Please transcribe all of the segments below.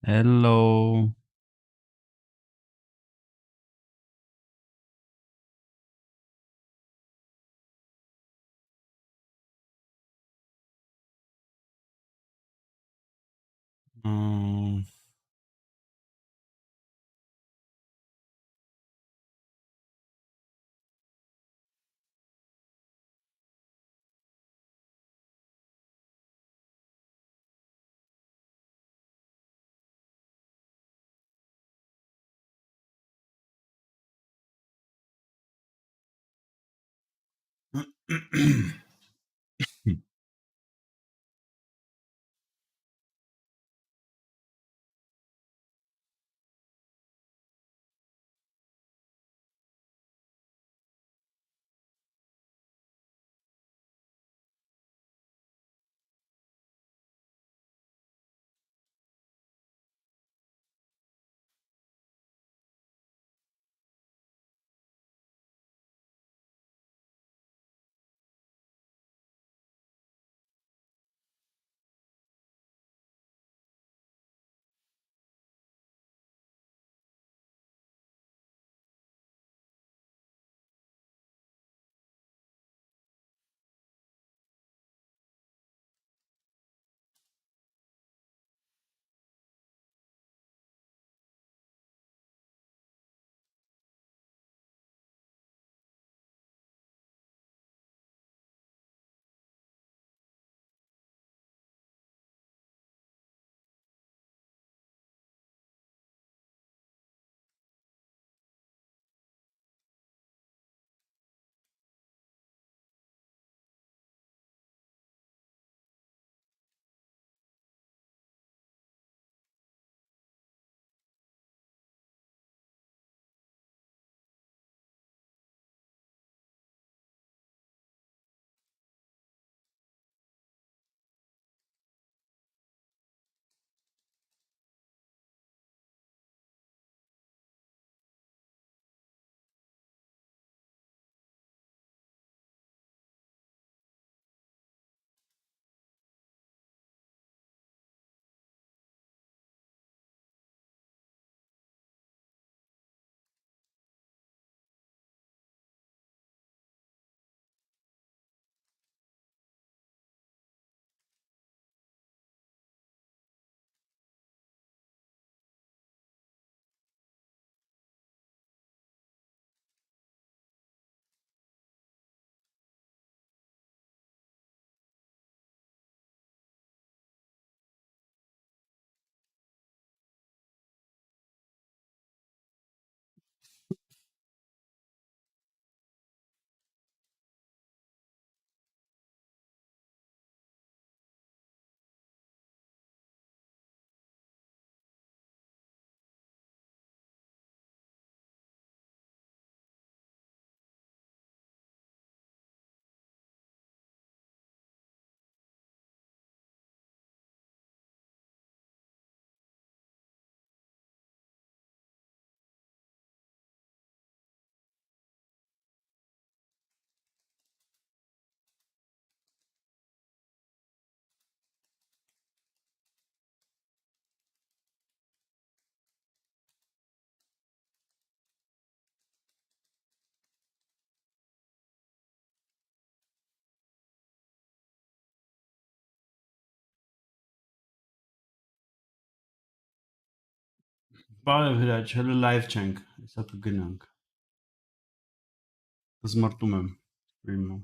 Hello. Mm, Bale grać, hele livechank. Isa to ginang. Z Martumem. Streamu.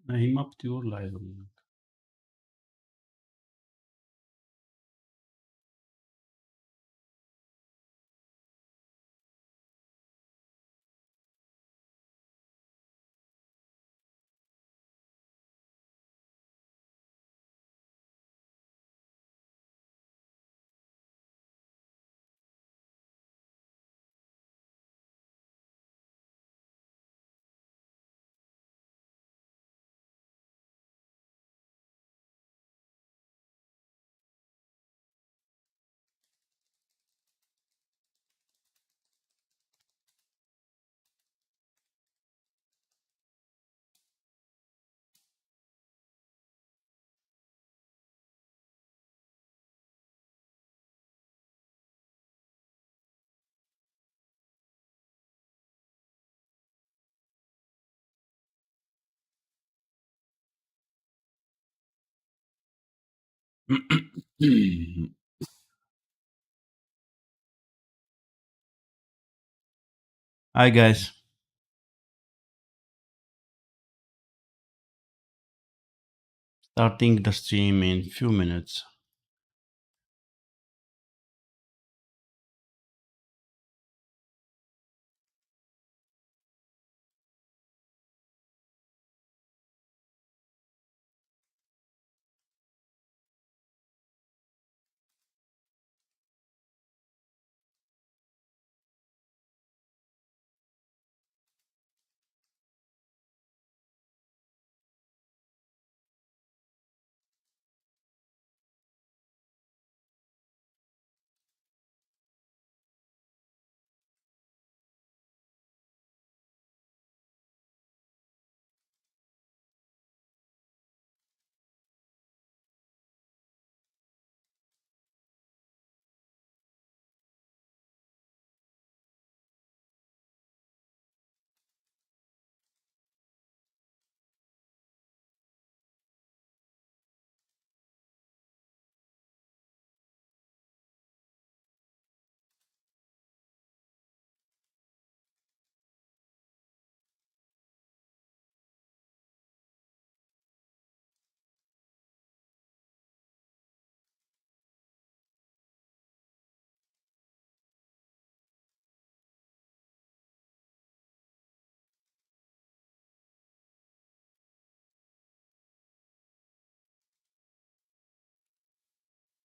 Nej, map diyor live. Hi guys, starting the stream in few minutes.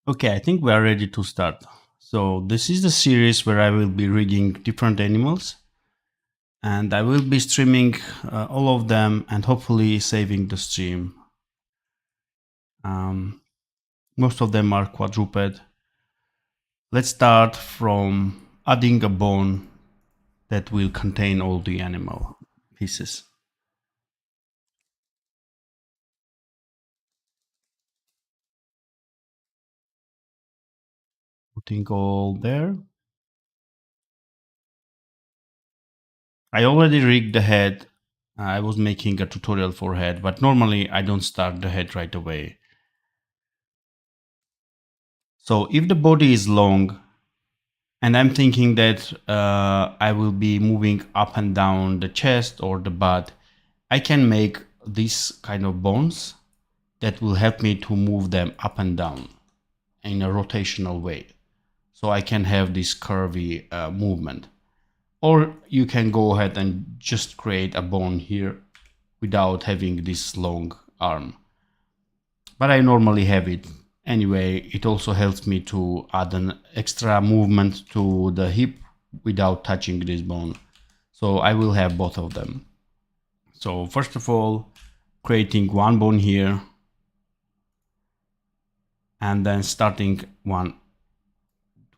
Okay, I think we are ready to start. So this is the series where I will be reading different animals, and I will be streaming all of them and hopefully saving the stream. Most of them are quadruped. Let's start from adding a bone that will contain all the animal pieces. Putting all there. I already rigged the head. I was making a tutorial for head, but normally I don't start the head right away. So if the body is long, and I'm thinking that I will be moving up and down the chest or the butt, I can make these kind of bones that will help me to move them up and down in a rotational way. So I can have this curvy movement. Or you can go ahead and just create a bone here without having this long arm. But I normally have it. Anyway, it also helps me to add an extra movement to the hip without touching this bone. So I will have both of them. So first of all, creating one bone here and then starting one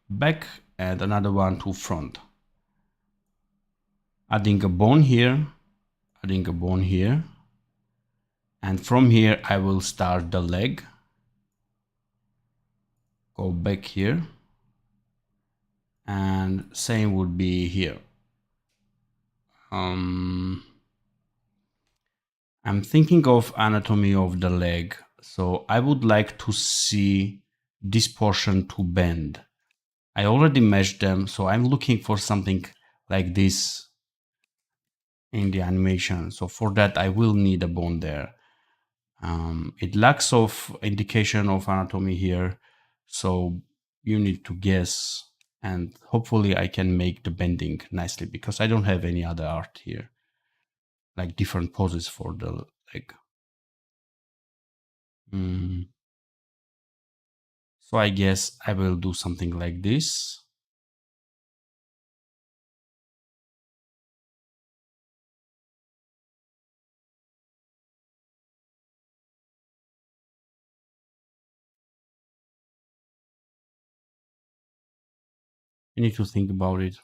back and another one to front. Adding a bone here, adding a bone here. And from here, I will start the leg. Go back here. And same would be here. um, I'm thinking of anatomy of the leg. So I would like to see this portion to bend. I already measured them, so I'm looking for something like this in the animation. So for that, I will need a bone there. It lacks of indication of anatomy here, so you need to guess, and hopefully I can make the bending nicely because I don't have any other art here, like different poses for the leg. Mm, so I guess I will do something like this. I need to think about it.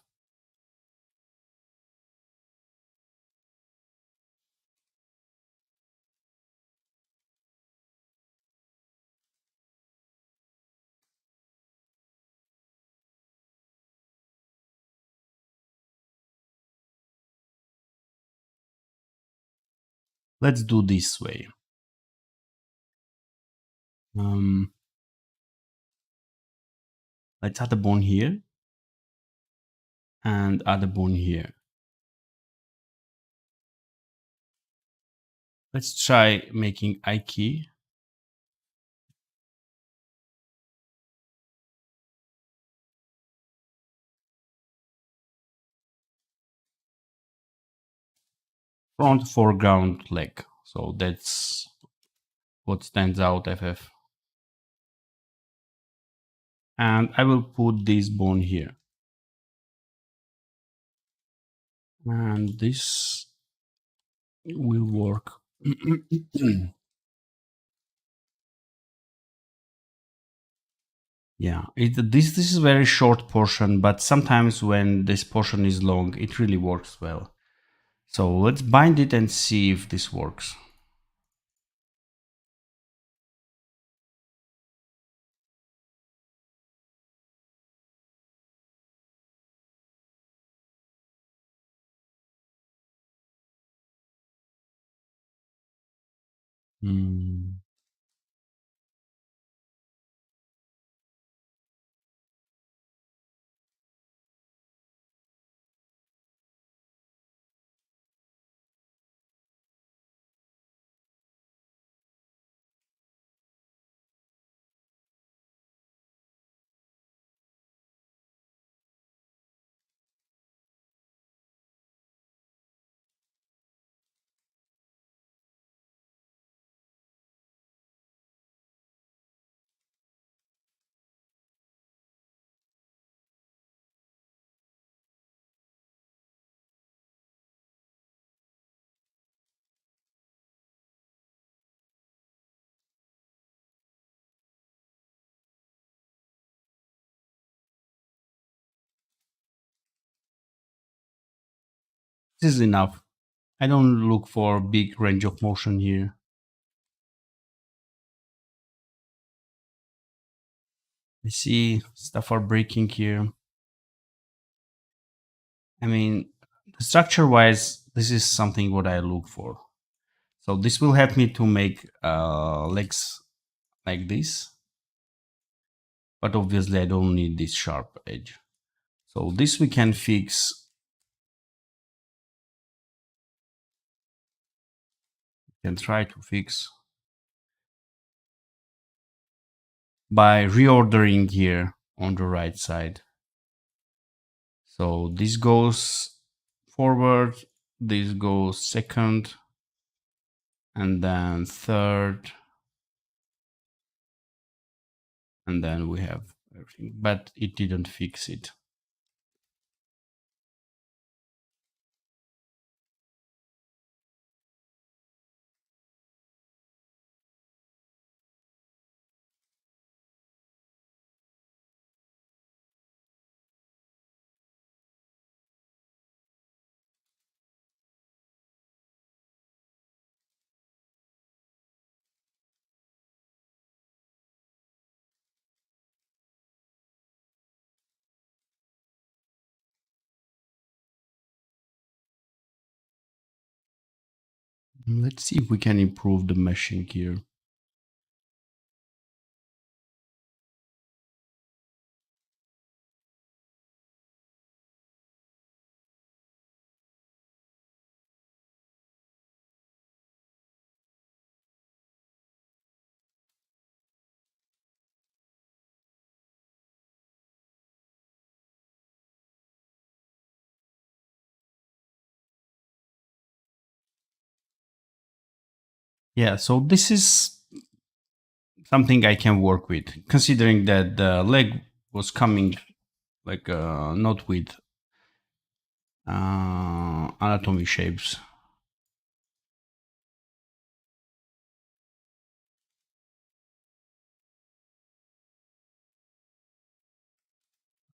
Let's do this way. Um, let's add a bone here and add a bone here. Let's try making eye key. Front foreground leg. So that's what stands out FF. And I will put this bone here. And this will work. Yeah, this is a very short portion, but sometimes when this portion is long, it really works well. So let's bind it and see if this works. Hmm. This is enough. I don't look for big range of motion here. I see stuff are breaking here. I mean, structure wise, this is something what I look for. So this will help me to make legs like this, but obviously I don't need this sharp edge. So this we can fix. Can try to fix by reordering here on the right side. So this goes forward, this goes second, and then third, and then we have everything, but it didn't fix it. Let's see if we can improve the meshing here. Yeah, so this is something I can work with, considering that the leg was coming like not with anatomy shapes.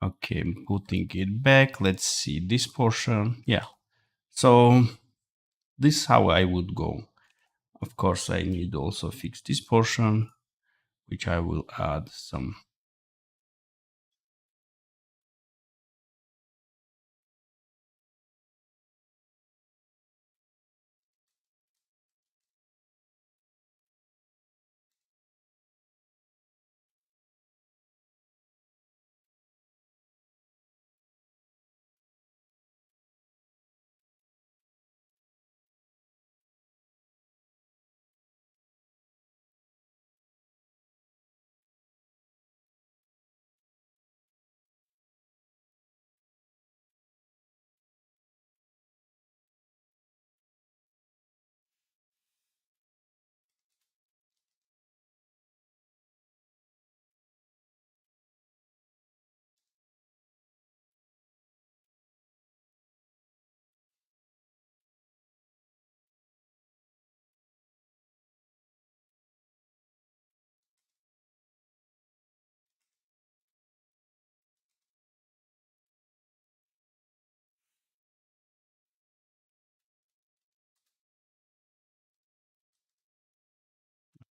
Okay, I'm putting it back. Let's see this portion. Yeah, so this is how I would go. Of course, I need also fix this portion, which I will add some.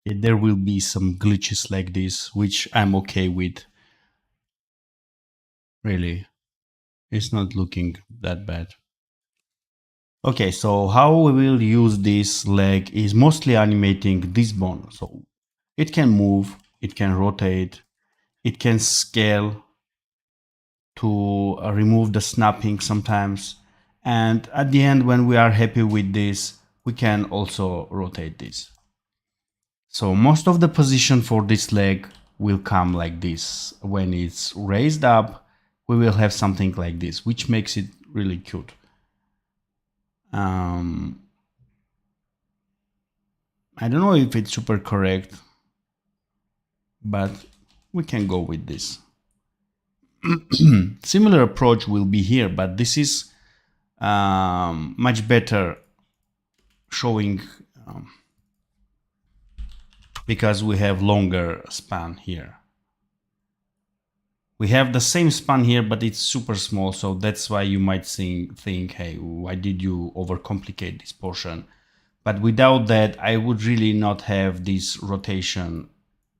There will be some glitches like this, which I'm okay with. Really, it's not looking that bad. Okay, so how we will use this leg is mostly animating this bone. So it can move, it can rotate, it can scale to remove the snapping sometimes. And at the end, when we are happy with this, we can also rotate this. So most of the position for this leg will come like this. When it's raised up, we will have something like this, which makes it really cute. Um, I don't know if it's super correct, but we can go with this. Similar approach will be here, but this is much better showing because we have longer span here. We have the same span here, but it's super small, so that's why you might think, hey, why did you overcomplicate this portion? But without that, I would really not have this rotation,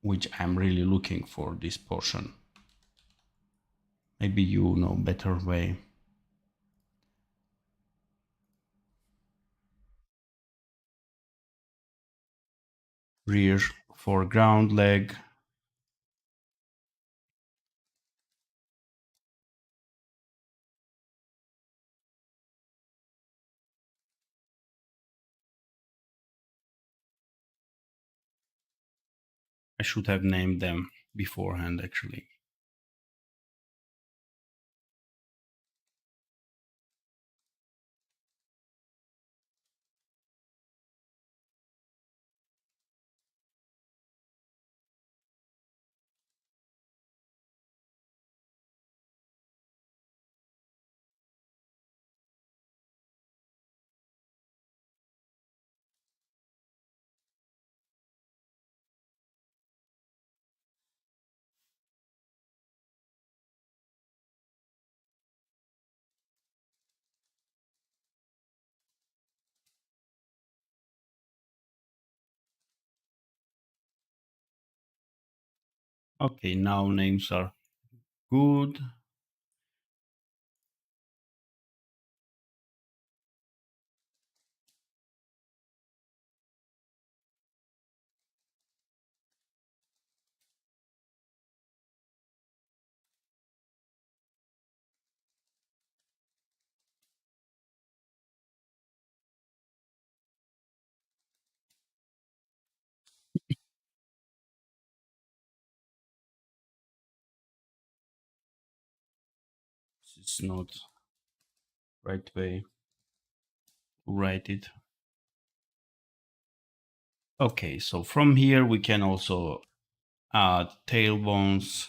which I'm really looking for this portion. Maybe you know better way. Rear, foreground leg. I should have named them beforehand, actually. Okay, now names are good. It's not right way to write it. Okay, so from here we can also add tailbones.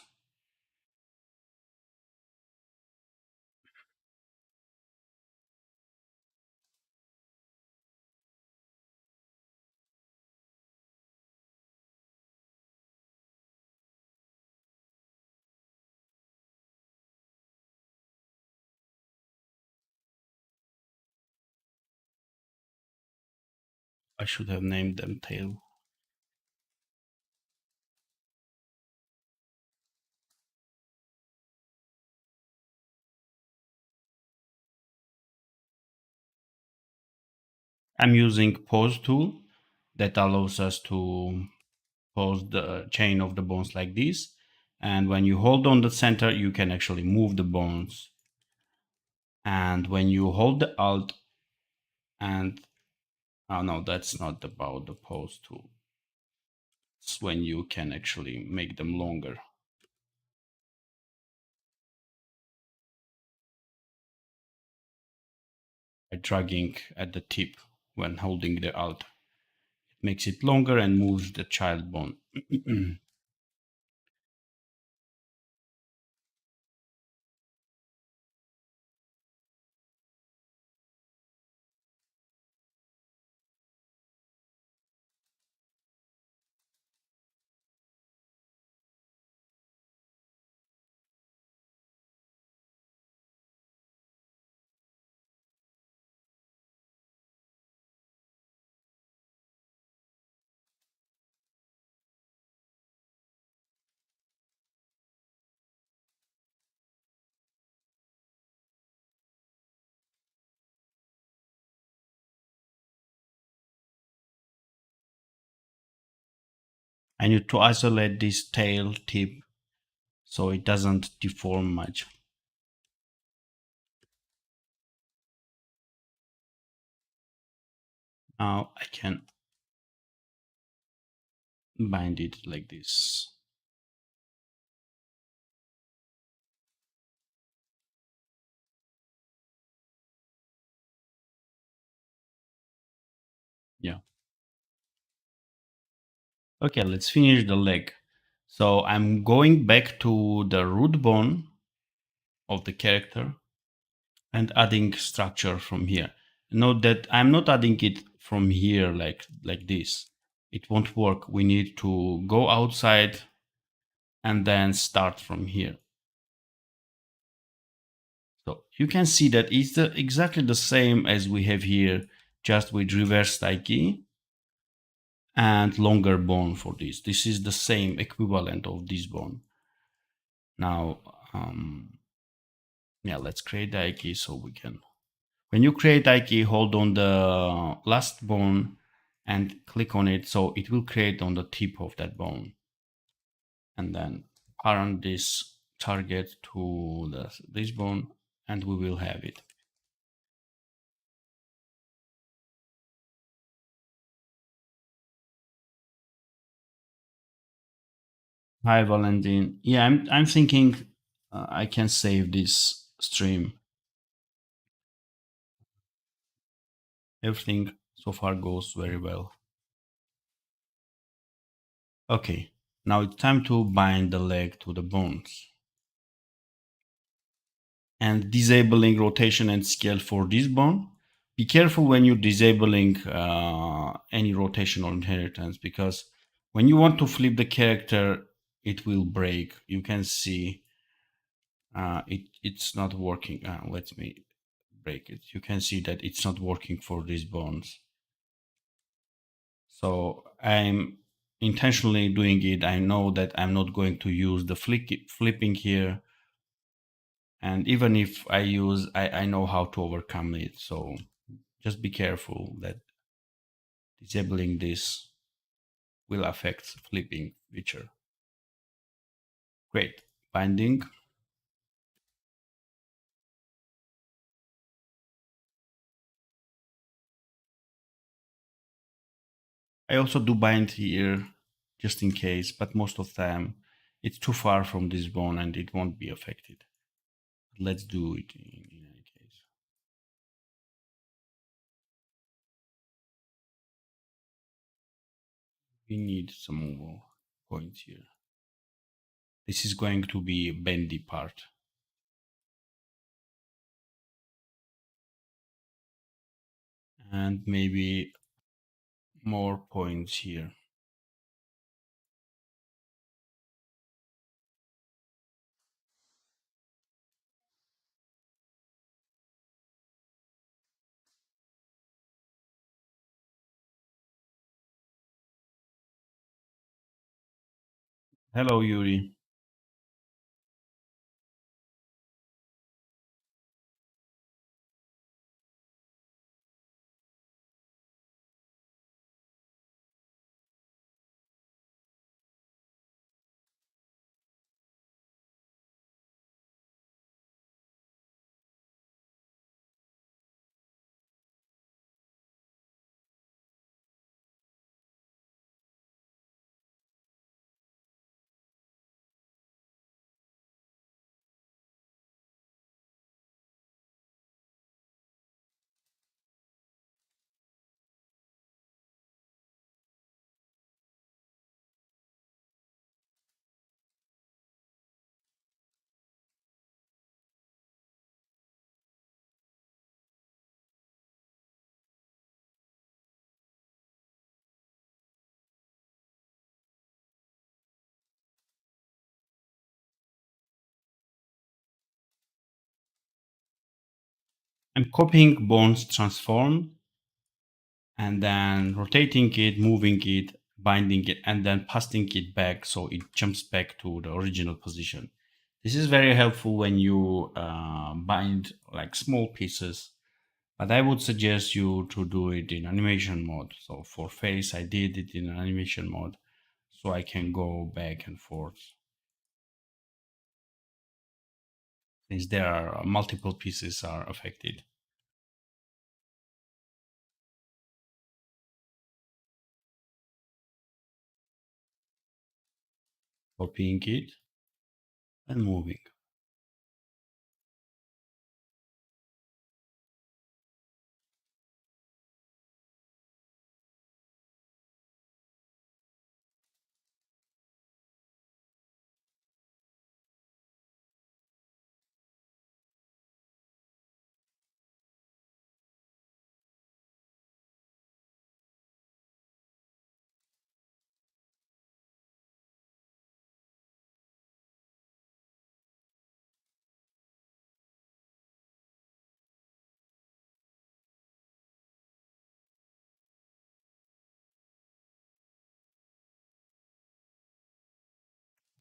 I should have named them tail. I'm using pose tool that allows us to pose the chain of the bones like this. And when you hold on the center, you can actually move the bones. And when you hold the Alt and, oh no, that's not about the pose tool. It's when you can actually make them longer. By dragging at the tip when holding the Alt. It makes it longer and moves the child bone. I need to isolate this tail tip so it doesn't deform much. Now I can bind it like this. Yeah. Okay, let's finish the leg. So I'm going back to the root bone of the character and adding structure from here. Note that I'm not adding it from here like this. It won't work. We need to go outside and then start from here. So you can see that it's exactly the same as we have here, just with reverse type key and longer bone for this. This is the same equivalent of this bone. Now, yeah, let's create the key so we can. When you create key, hold on the last bone and click on it, so it will create on the tip of that bone. And then parent this target to this bone, and we will have it. Hi, Valentin. Yeah, I'm thinking I can save this stream. Everything so far goes very well. Okay, now it's time to bind the leg to the bones. And disabling rotation and scale for this bone. Be careful when you're disabling any rotational inheritance, because when you want to flip the character, it will break. You can see it's not working. Let me break it. You can see that it's not working for these bones. So I'm intentionally doing it. I know that I'm not going to use the flipping here. And even if I use, I know how to overcome it. So just be careful that disabling this will affect flipping feature. Great. Binding. I also do bind here just in case, but most of the time it's too far from this bone and it won't be affected. Let's do it in any case. We need some more points here. This is going to be a bendy part. And maybe more points here. Hello, Yuri. I'm copying Bones transform and then rotating it, moving it, binding it, and then pasting it back so it jumps back to the original position. This is very helpful when you bind like small pieces, but I would suggest you to do it in animation mode. So for face, I did it in animation mode so I can go back and forth since there are multiple pieces are affected. Copying it and moving.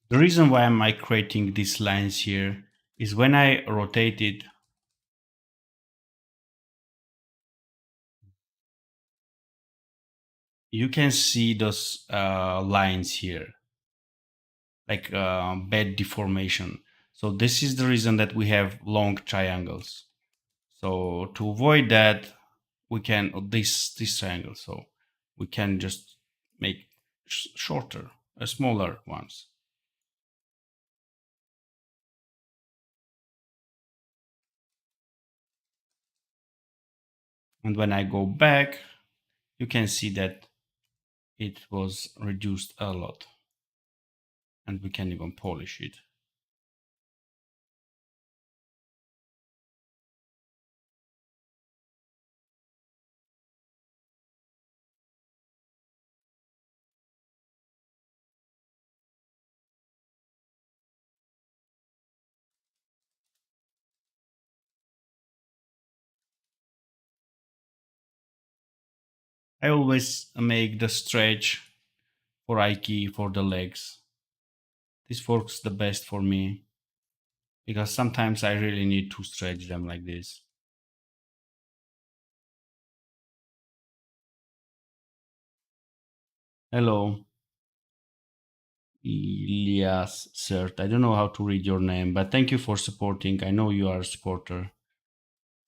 The reason why I'm creating these lines here is when I rotate it, you can see those lines here, like bed deformation. So this is the reason that we have long triangles. So to avoid that, we can this triangle. So we can just make shorter, smaller ones. And when I go back, you can see that it was reduced a lot, and we can even polish it. I always make the stretch for Aiki for the legs. This works the best for me because sometimes I really need to stretch them like this. Hello, Elias Cert. I don't know how to read your name, but thank you for supporting. I know you are a supporter.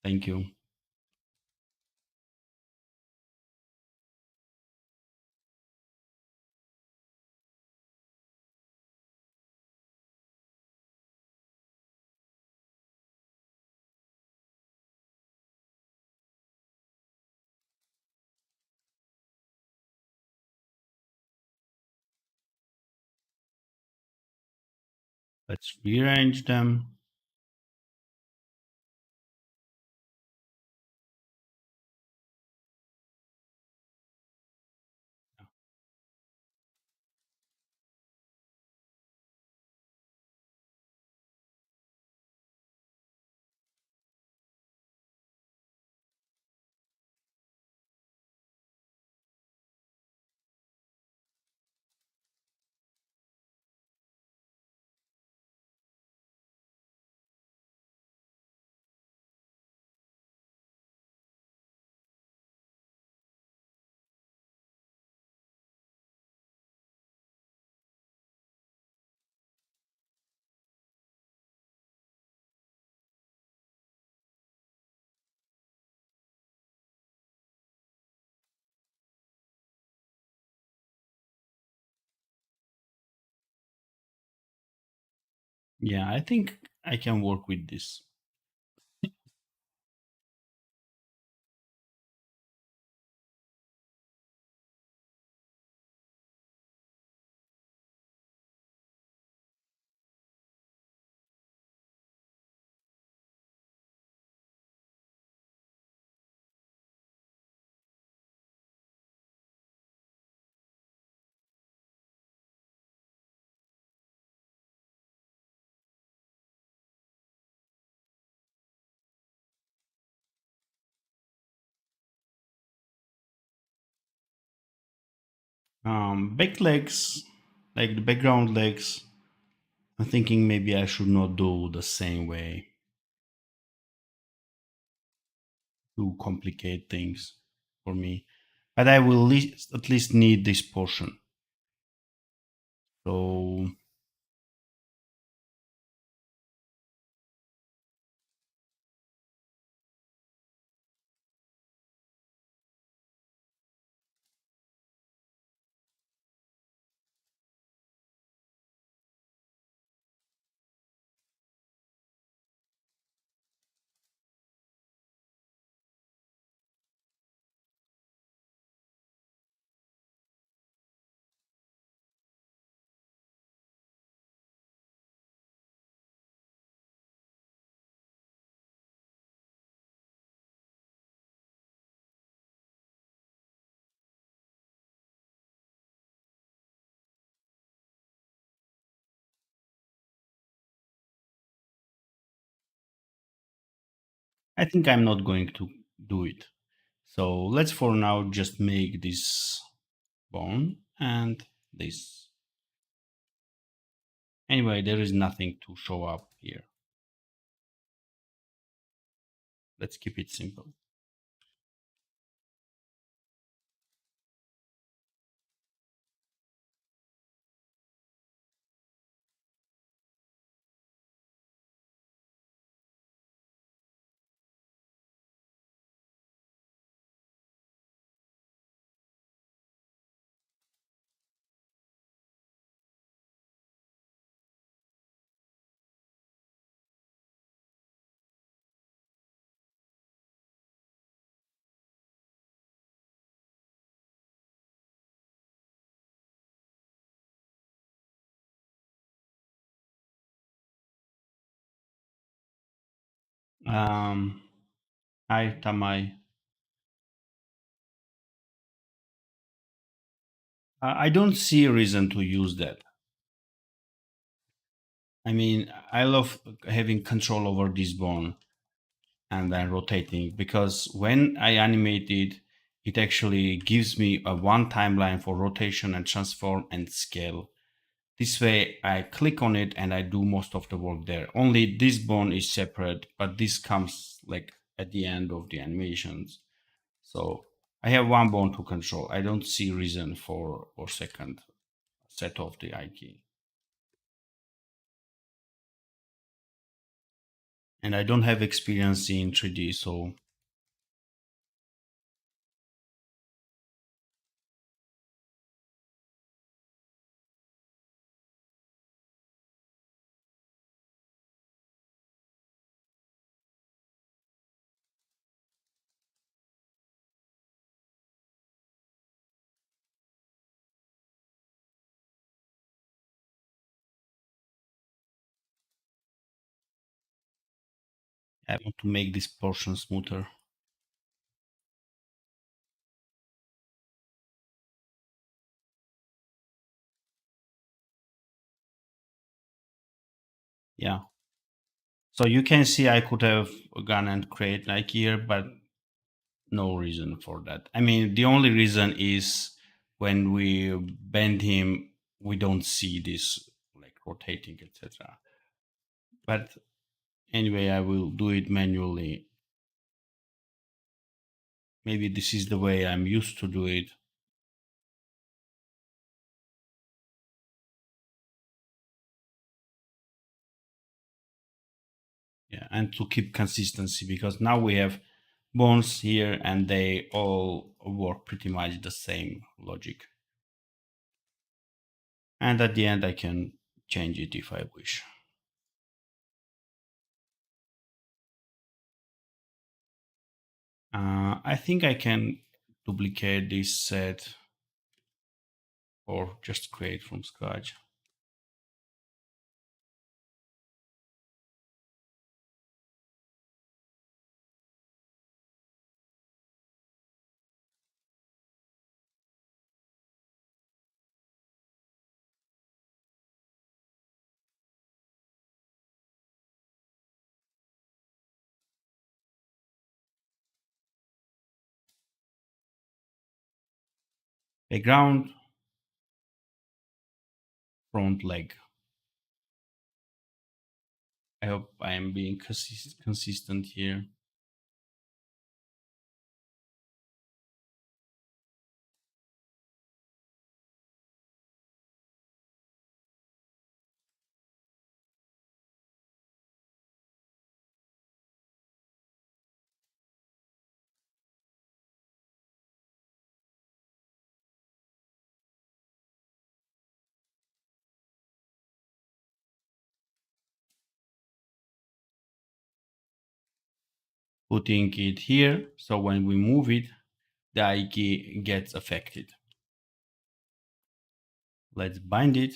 Thank you. Let's rearrange them. Yeah, I think I can work with this. Back legs, like the background legs, I'm thinking maybe I should not do the same way to complicate things for me. But I will at least need this portion. So I think I'm not going to do it. So let's for now just make this bone and this. Anyway, there is nothing to show up here. Let's keep it simple. Um, Hi, Tamai. I don't see a reason to use that. I mean, I love having control over this bone and then rotating because when I animate it, it actually gives me a one timeline for rotation and transform and scale. This way, I click on it and I do most of the work there. Only this bone is separate, but this comes like at the end of the animations. So I have one bone to control. I don't see reason for second set of the eye key. And I don't have experience in 3D, so I want to make this portion smoother. Yeah. So you can see I could have gone and create like here, but no reason for that. I mean, the only reason is when we bend him, we don't see this like rotating, etc. But anyway, I will do it manually. Maybe this is the way I'm used to do it. Yeah, and to keep consistency because now we have bones here and they all work pretty much the same logic. And at the end, I can change it if I wish. I think I can duplicate this set or just create from scratch. Background, front leg. I hope I am being consistent here. Putting it here, so when we move it, the I key gets affected. Let's bind it.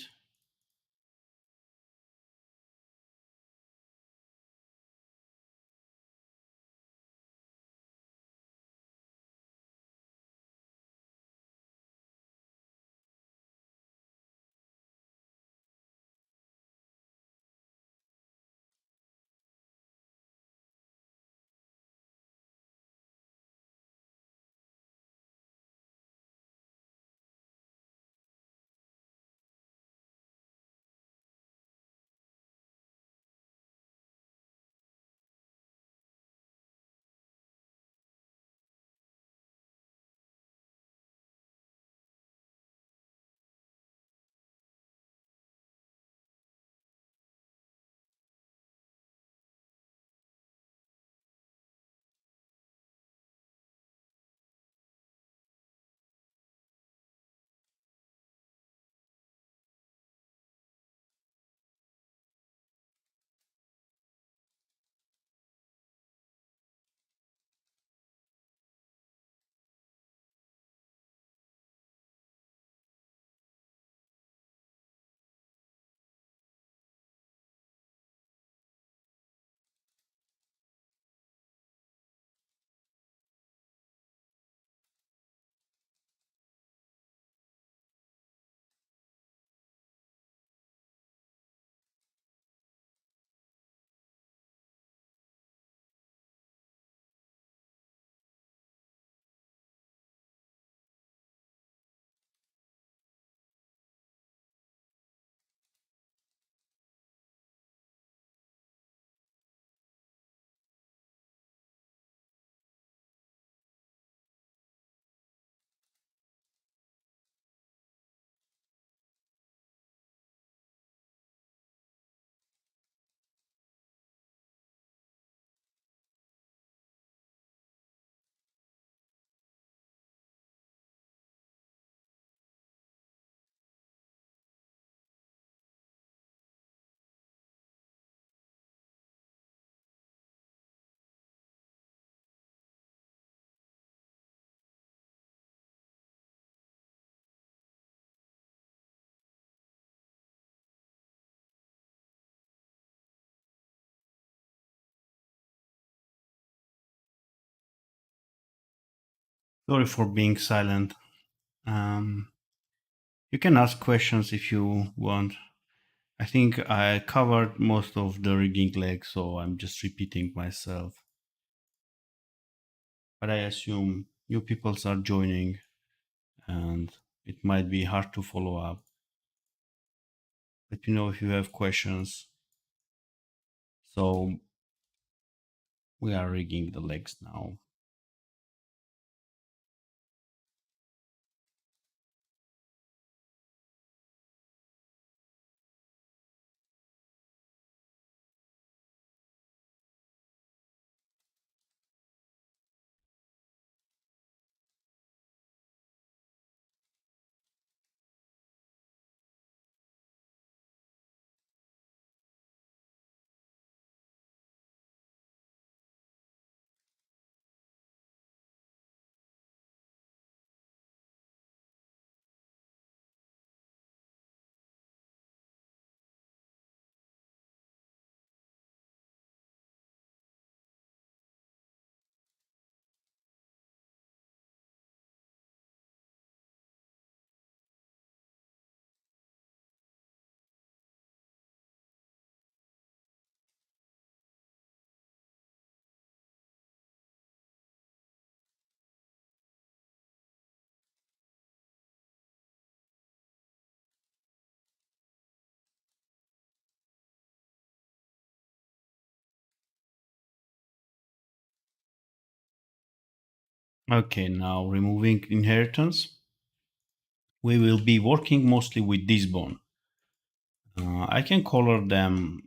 Sorry for being silent. Um, you can ask questions if you want. I think I covered most of the rigging leg, so I'm just repeating myself. But I assume new people are joining and it might be hard to follow up. Let me know if you have questions. So we are rigging the legs now. Okay, now removing inheritance. We will be working mostly with this bone. I can color them,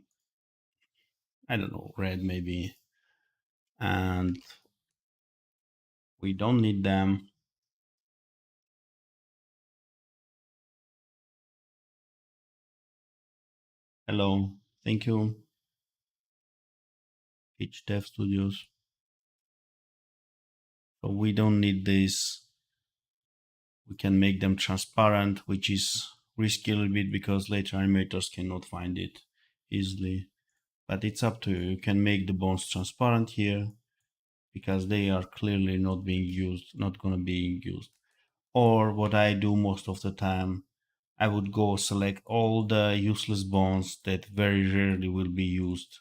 I don't know, red maybe, and we don't need them. Hello, thank you, Pitch Dev Studios. So we don't need this. We can make them transparent, which is risky a little bit because later animators cannot find it easily. But it's up to you. You can make the bones transparent here because they are clearly not being used, not going to be used. Or what I do most of the time, I would go select all the useless bones that very rarely will be used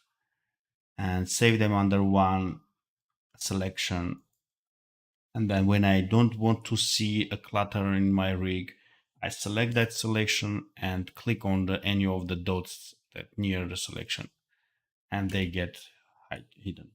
and save them under one selection. And then when I don't want to see a clutter in my rig, I select that selection and click on any of the dots that near the selection, and they get hidden.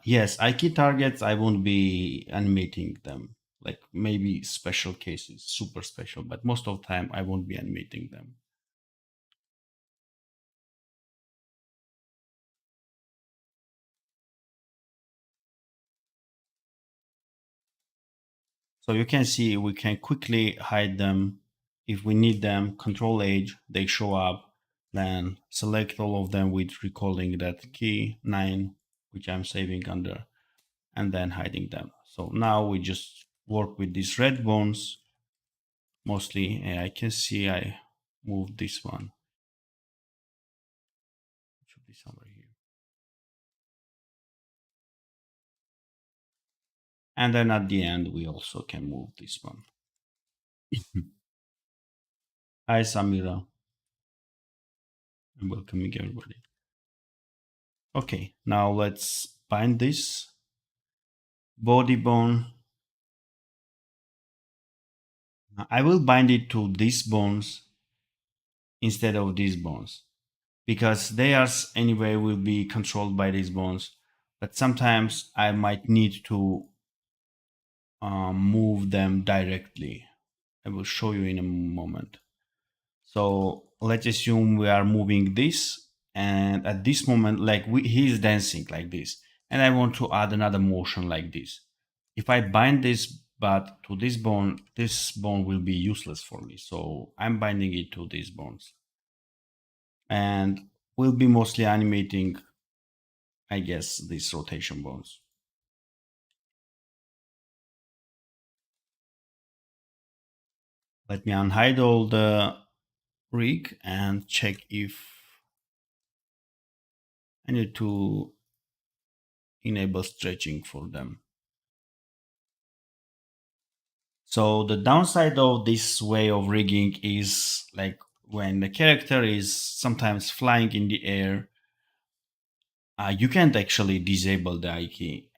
Yes, IK targets, I won't be animating them. Like maybe special cases, super special, but most of the time I won't be animating them. So you can see we can quickly hide them. If we need them, Control H, they show up. Then select all of them with recalling that key 9, which I'm saving under, and then hiding them. So now we just work with these red bones mostly. And I can see I moved this one. It should be somewhere here. And then at the end, we also can move this one. Hi, Samira. I'm welcoming everybody. Okay, now let's bind this body bone. I will bind it to these bones instead of these bones because theirs anyway will be controlled by these bones. But sometimes I might need to move them directly. I will show you in a moment. So let's assume we are moving this, and at this moment, like he is dancing like this, and I want to add another motion like this. If I bind this but to this bone will be useless for me. So I'm binding it to these bones, and we'll be mostly animating, I guess, these rotation bones. Let me unhide all the rig and check if I need to enable stretching for them. So the downside of this way of rigging is like when the character is sometimes flying in the air, you can't actually disable the eye key.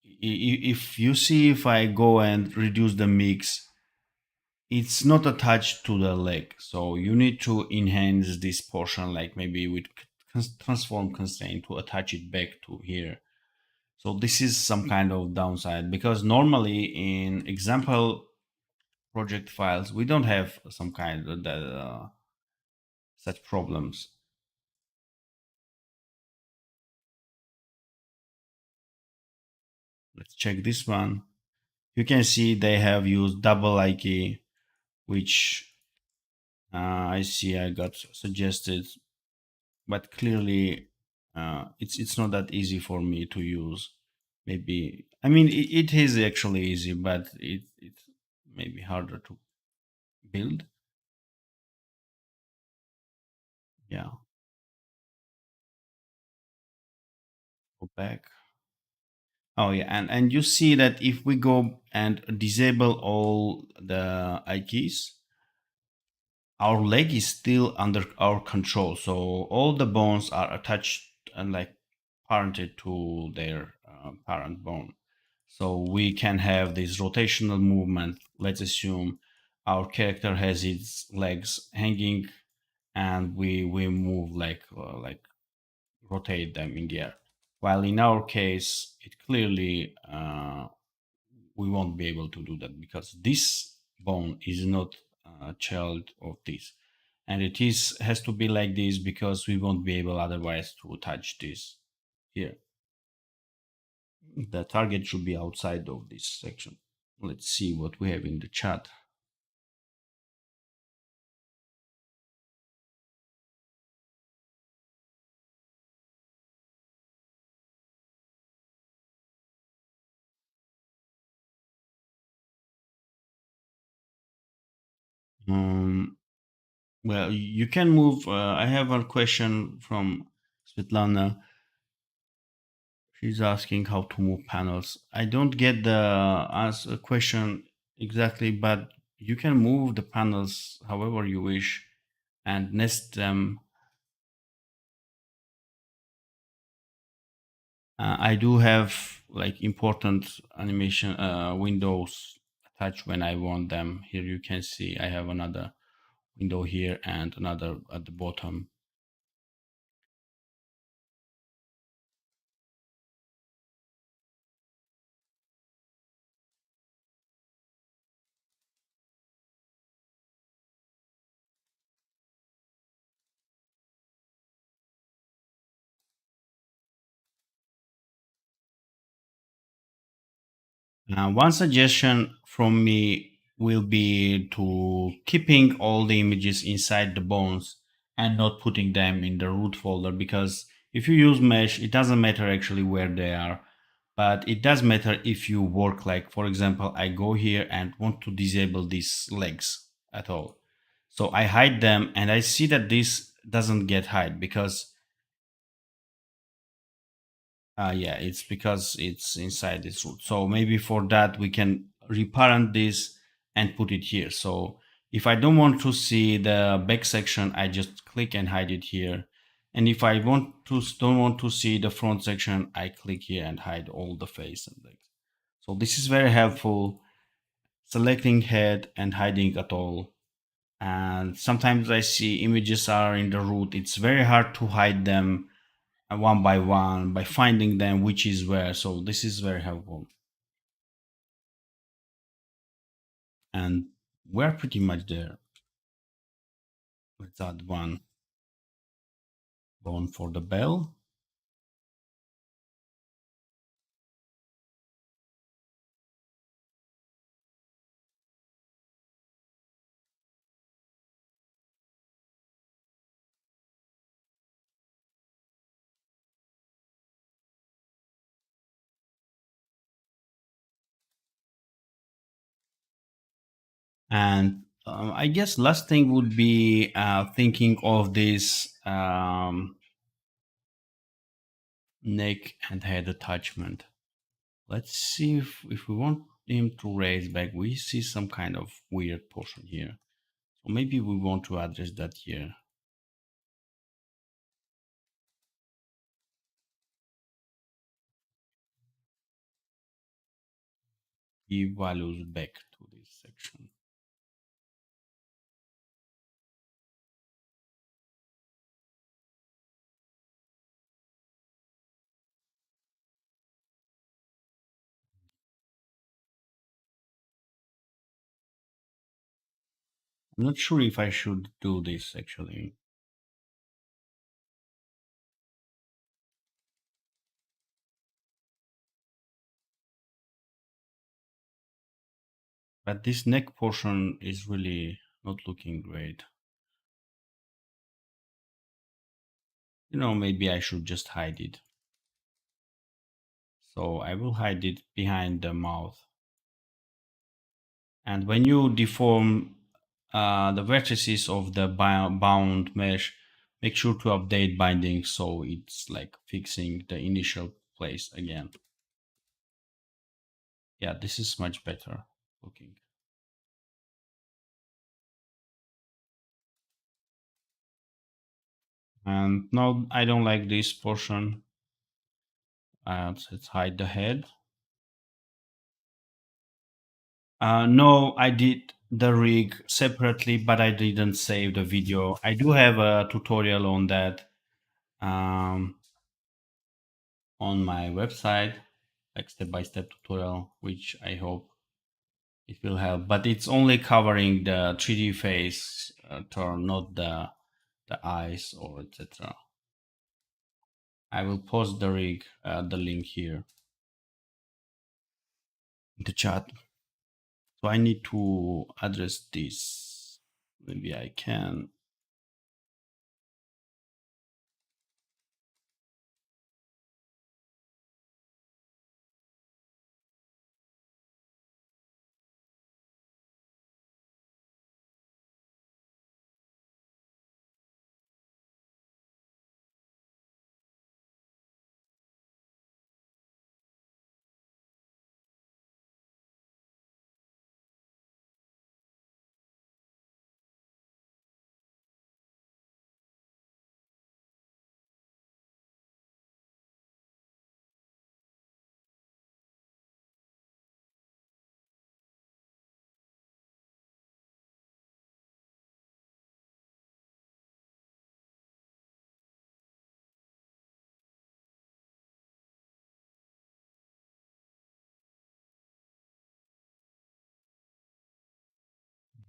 If you see, if I go and reduce the mix, it's not attached to the leg. So you need to enhance this portion, like maybe with transform constraint to attach it back to here. So this is some kind of downside because normally in example project files we don't have some kind of that such problems. Let's check this one. You can see they have used double I key, which I see I got suggested, but clearly it's not that easy for me to use. Maybe I mean it is actually easy, but it's maybe harder to build. Yeah, go back. Oh yeah, and you see that if we go and disable all the I keys, our leg is still under our control. So all the bones are attached and like parented to their parent bone. So we can have this rotational movement. Let's assume our character has its legs hanging, and we move like rotate them in the air. While in our case, it clearly we won't be able to do that because this bone is not a child of this, and it is has to be like this because we won't be able otherwise to touch this here. The target should be outside of this section. Let's see what we have in the chat. um, well, you can move. I have a question from Svetlana. She's asking how to move panels. I don't get the answer question exactly, but you can move the panels however you wish and nest them. I do have like important animation windows attached when I want them. Here you can see I have another window here and another at the bottom. One suggestion from me will be to keeping all the images inside the bones and not putting them in the root folder, because if you use mesh, it doesn't matter actually where they are, but it does matter if you work like, for example, I go here and want to disable these legs at all. So I hide them and I see that this doesn't get hide because yeah, it's because it's inside this root. So maybe for that we can reparent this and put it here. So if I don't want to see the back section, I just click and hide it here. And if I don't want to see the front section, I click here and hide all the face and legs. So this is very helpful, selecting head and hiding at all. And sometimes I see images are in the root. It's very hard to hide them one by one by finding them which is where. So this is very helpful, and we're pretty much there. Let's add one bone for the bell. And I guess last thing would be thinking of this neck and head attachment. Let's see if we want him to raise back, we see some kind of weird portion here. So maybe we want to address that here. Give values back to this section. I'm not sure if I should do this actually. But this neck portion is really not looking great. You know, maybe I should just hide it. So I will hide it behind the mouth. And when you deform the vertices of the bound mesh, make sure to update binding so it's like fixing the initial place again. Yeah, this is much better looking. And now I don't like this portion. Let's hide the head. No, I did the rig separately, but I didn't save the video. I do have a tutorial on that on my website, like step-by-step tutorial, which I hope it will help. But it's only covering the 3D face turn, not the eyes or etc. I will post the rig, the link here in the chat. So I need to address this. Maybe I can.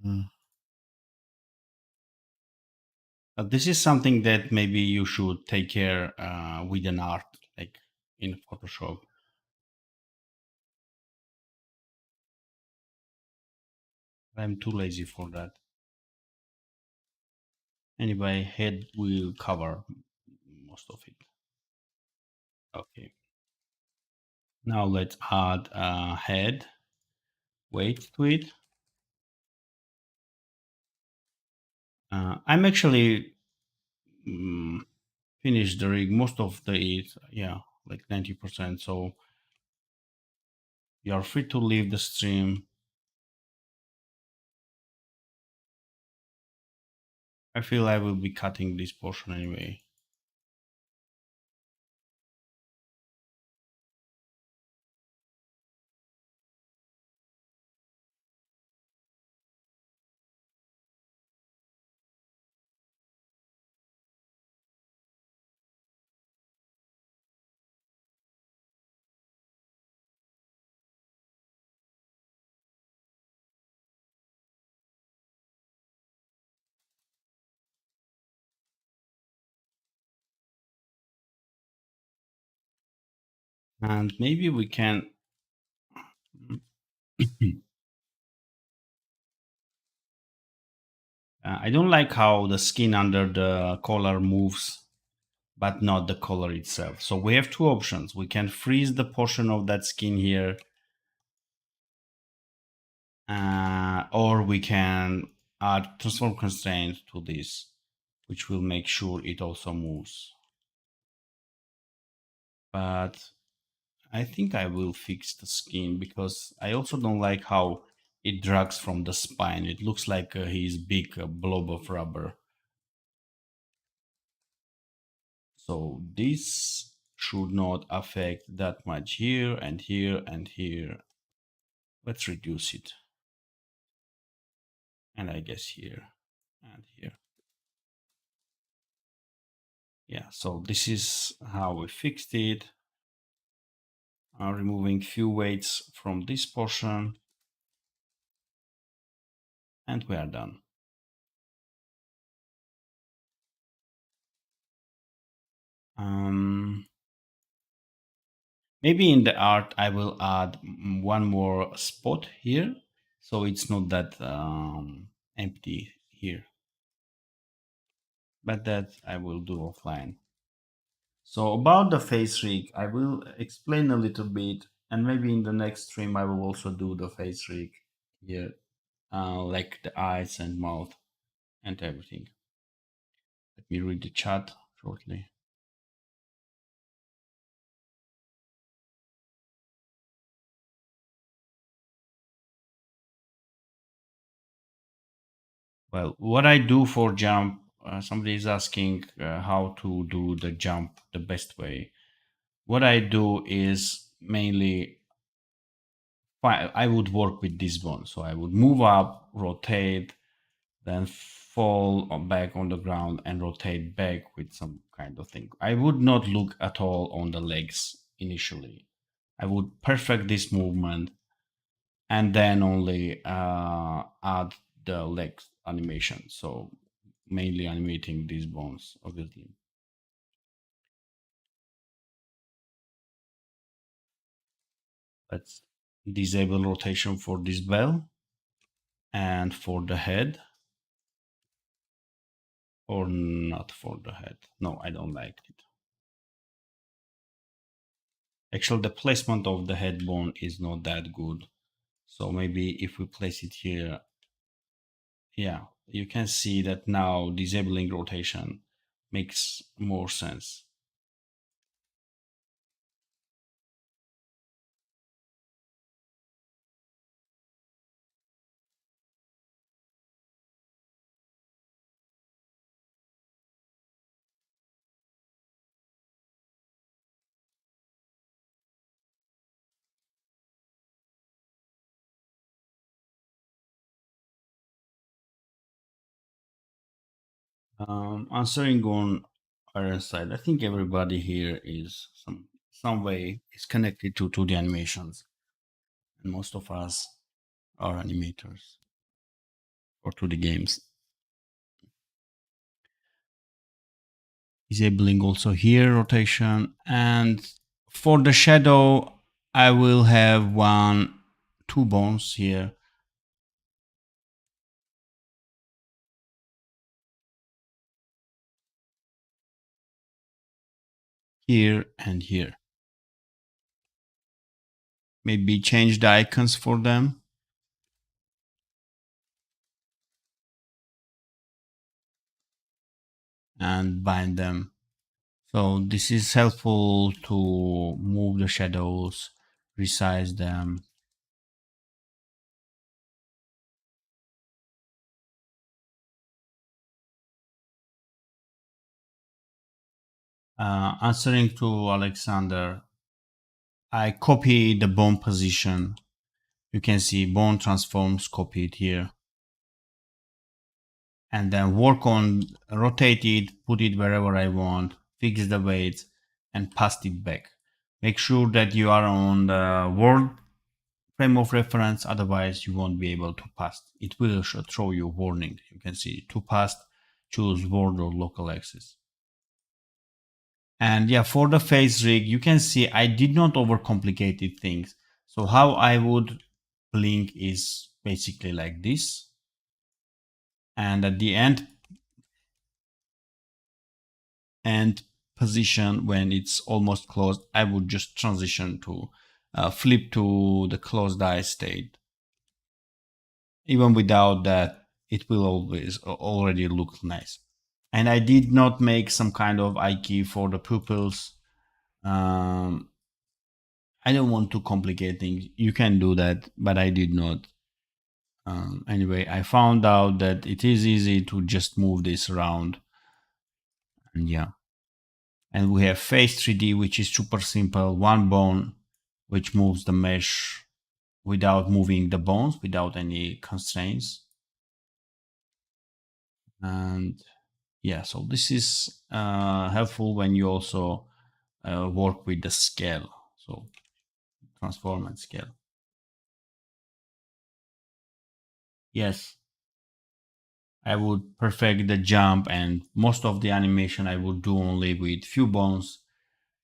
Mm. This is something that maybe you should take care with an art, like in Photoshop. I'm too lazy for that. Anyway, head will cover most of it. Okay. Now let's add a head weight to it. I'm actually finished the rig, most of the it, yeah, like 90%. So you are free to leave the stream. I feel I will be cutting this portion anyway. And maybe we can. I don't like how the skin under the collar moves, but not the collar itself. So we have two options. We can freeze the portion of that skin here, or we can add transform constraint to this, which will make sure it also moves. but I think I will fix the skin because I also don't like how it drags from the spine. It looks like he's big blob of rubber. So this should not affect that much here and here and here. Let's reduce it. And I guess here and here. Yeah, so this is how we fixed it. I'm removing few weights from this portion and we are done. Um, Maybe in the art I will add one more spot here, so it's not that empty here. But that I will do offline. So about the face rig, I will explain a little bit, and maybe in the next stream I will also do the face rig here, like the eyes and mouth and everything. Let me read the chat shortly. Well, what I do for jump, somebody is asking how to do the jump the best way. What I do is mainly I would work with this one. So I would move up, rotate, then fall back on the ground and rotate back with some kind of thing. I would not look at all on the legs initially. I would perfect this movement and then only add the leg animation. So mainly animating these bones, obviously. Let's disable rotation for this bell and for the head, or not for the head. No, I don't like it. Actually, the placement of the head bone is not that good. So maybe if we place it here, yeah, you can see that now disabling rotation makes more sense. Answering on our side, I think everybody here is some way is connected to the animations, and most of us are animators or to the games. Disabling also here rotation, and for the shadow, I will have two bones here. Here and here. Maybe change the icons for them and bind them. So this is helpful to move the shadows, resize them. Answering to Alexander, I copy the bone position. You can see bone transforms copied here. And then work on rotate it, put it wherever I want, fix the weight, and paste it back. Make sure that you are on the world frame of reference, otherwise you won't be able to paste. It will throw you a warning. You can see to paste, choose world or local axis. And yeah, for the face rig, you can see I did not overcomplicate things. So how I would blink is basically like this. And at the end position, when it's almost closed, I would just transition to flip to the closed eye state. Even without that, it will always already look nice. And I did not make some kind of eye key for the pupils. Um, I don't want to complicate things. You can do that, but I did not. Anyway, I found out that it is easy to just move this around. And yeah. And we have face 3D, which is super simple. One bone, which moves the mesh without moving the bones, without any constraints. And yeah, so this is helpful when you also work with the scale. So transform and scale. Yes, I would perfect the jump, and most of the animation I would do only with few bones,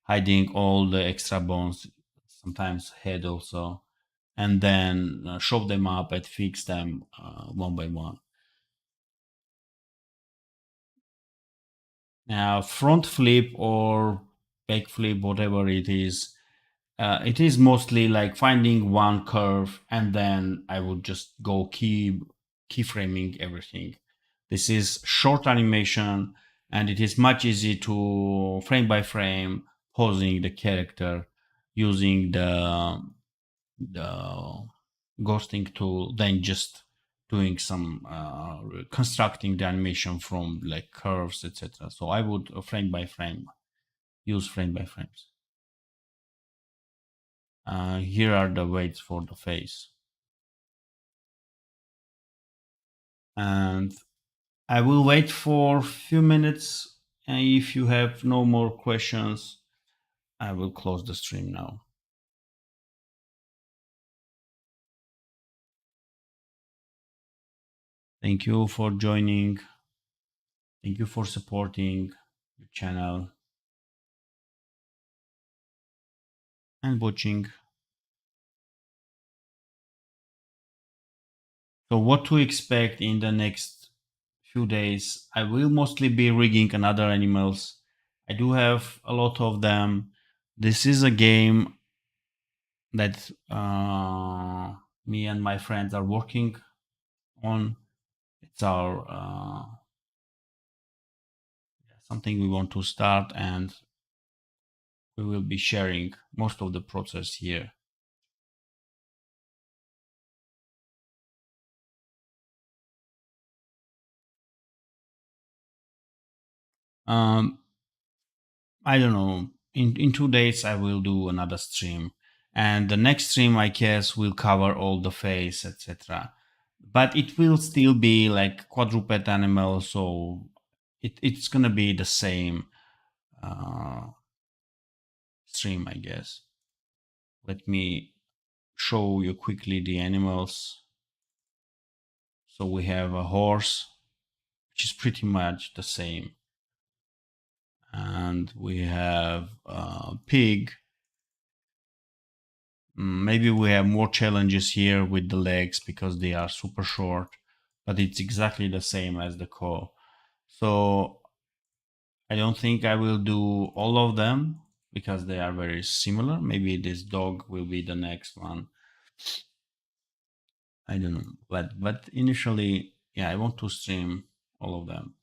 hiding all the extra bones, sometimes head also, and then show them up and fix them one by one. Now, front flip or back flip, whatever it is mostly like finding one curve, and then I would just go keyframing everything. This is short animation, and it is much easier to frame by frame posing the character using the ghosting tool than just doing some constructing the animation from like curves, etc. So I would frame by frame use frame by frames. Here are the weights for the face. And I will wait for a few minutes. And if you have no more questions, I will close the stream now. Thank you for joining. Thank you for supporting the channel and watching. So what to expect in the next few days? I will mostly be rigging another animals. I do have a lot of them. This is a game that me and my friends are working on. It's our something we want to start, and we will be sharing most of the process here. Um, I don't know. In 2 days, I will do another stream, and the next stream, I guess, will cover all the face, etc. But it will still be like quadruped animal, so it's gonna be the same uh, stream, I guess. Let me show you quickly the animals. So we have a horse, which is pretty much the same, and we have a pig. Maybe we have more challenges here with the legs because they are super short, but it's exactly the same as the cow. So I don't think I will do all of them because they are very similar. Maybe this dog will be the next one. I don't know, but initially, yeah, I want to stream all of them.